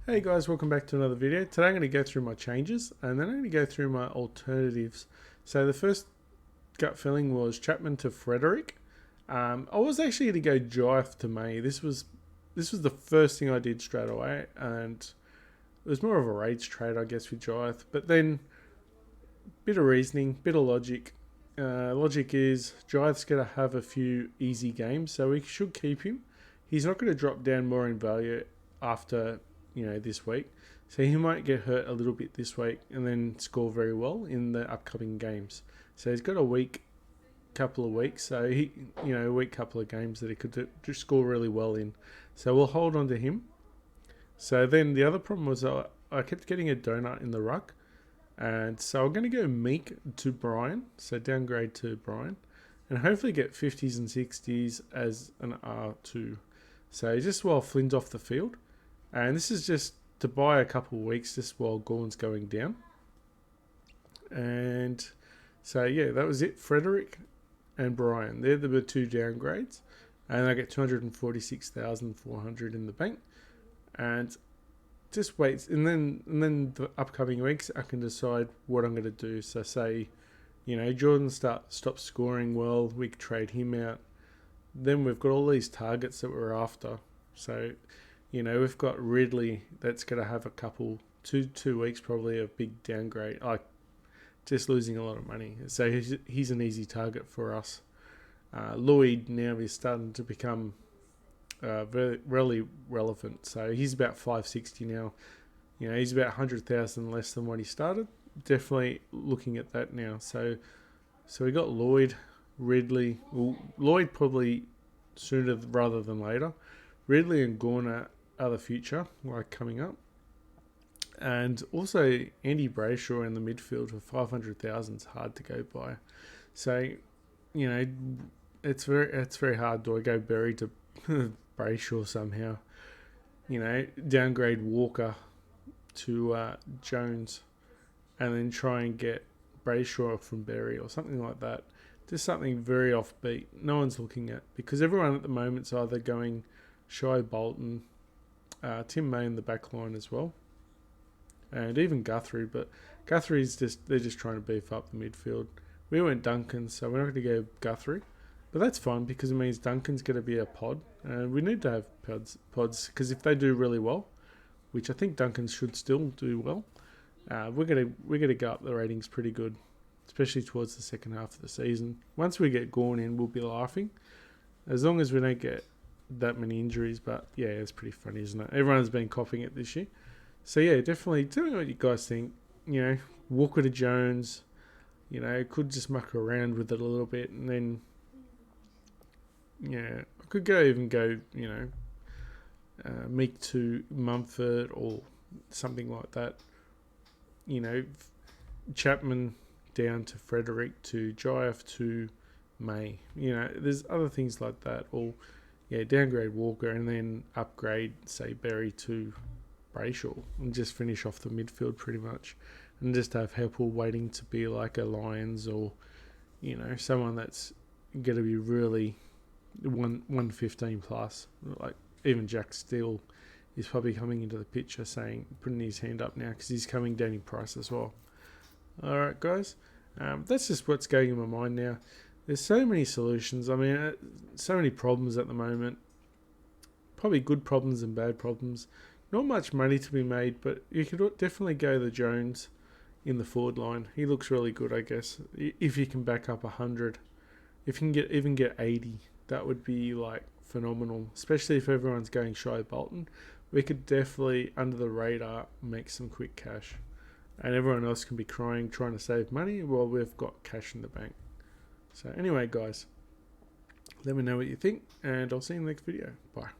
Hey guys, welcome back to another video. Today I'm going to go through my changes and then I'm going to go through my alternatives. So the first gut feeling was Chapman to Frederick. I was actually going to go Jive to May. This was the first thing I did straight away, and it was more of a rage trade, I guess, with Jive. But then, bit of reasoning, bit of logic. Logic is Jive's going to have a few easy games, so we should keep him. He's not going to drop down more in value after this week. So he might get hurt a little bit this week and then score very well in the upcoming games. So he's got a couple of weeks. So a week, couple of games that he could just score really well in. So we'll hold on to him. So then the other problem was I kept getting a donut in the ruck. And so I'm going to go Meek to Brian. So downgrade to Brian. And hopefully get 50s and 60s as an R2. So just while Flynn's off the field. And this is just to buy a couple of weeks just while Gorn's going down. And so, yeah, that was it. Frederick and Brian. They're the two downgrades. And I get 246,400 in the bank. And just wait. And then the upcoming weeks, I can decide what I'm going to do. So say, Jordan stops scoring well. We could trade him out. Then we've got all these targets that we're after. So... we've got Ridley that's going to have a couple, two weeks probably of big downgrade, like just losing a lot of money. So he's an easy target for us. Lloyd now is starting to become very really relevant. So he's about 560 now. He's about 100,000 less than what he started. Definitely looking at that now. So we got Lloyd, Ridley. Well, Lloyd probably sooner rather than later. Ridley and Gorner are the future, like coming up. And also Andy Brayshaw in the midfield for 500,000 is hard to go by. So, it's very hard. Do I go Berry to Brayshaw somehow? Downgrade Walker to Jones and then try and get Brayshaw from Berry or something like that. Just something very offbeat. No one's looking at, because everyone at the moment's either going Shy Bolton, Tim May in the back line as well, and even Guthrie. But Guthrie's they're just trying to beef up the midfield. We went Duncan, so we're not going to go Guthrie, but that's fine because it means Duncan's going to be a pod, and we need to have pods because if they do really well, which I think Duncan should still do well, we're gonna go up the ratings pretty good, especially towards the second half of the season. Once we get Gorn in, we'll be laughing, as long as we don't get that many injuries. But yeah, it's pretty funny, isn't it? Everyone's been copying it this year. So yeah, definitely tell me what you guys think. Walker to Jones, could just muck around with it a little bit, and then I could go Meek to Mumford or something like that. Chapman down to Frederick to Jive to May. There's other things like that. Or downgrade Walker and then upgrade, say, Berry to Brayshaw and just finish off the midfield pretty much. And just have Heppel waiting to be like a Lions or, someone that's going to be really 115 plus. Like even Jack Steele is probably coming into the picture putting his hand up now because he's coming down in price as well. All right, guys. That's just what's going in my mind now. There's so many solutions. I mean, so many problems at the moment. Probably good problems and bad problems. Not much money to be made, but you could definitely go the Jones in the forward line. He looks really good, I guess. If you can back up 100. If you can even get 80, that would be like phenomenal. Especially if everyone's going Shy Bolton. We could definitely, under the radar, make some quick cash. And everyone else can be trying to save money while we've got cash in the bank. So anyway, guys, let me know what you think, and I'll see you in the next video. Bye.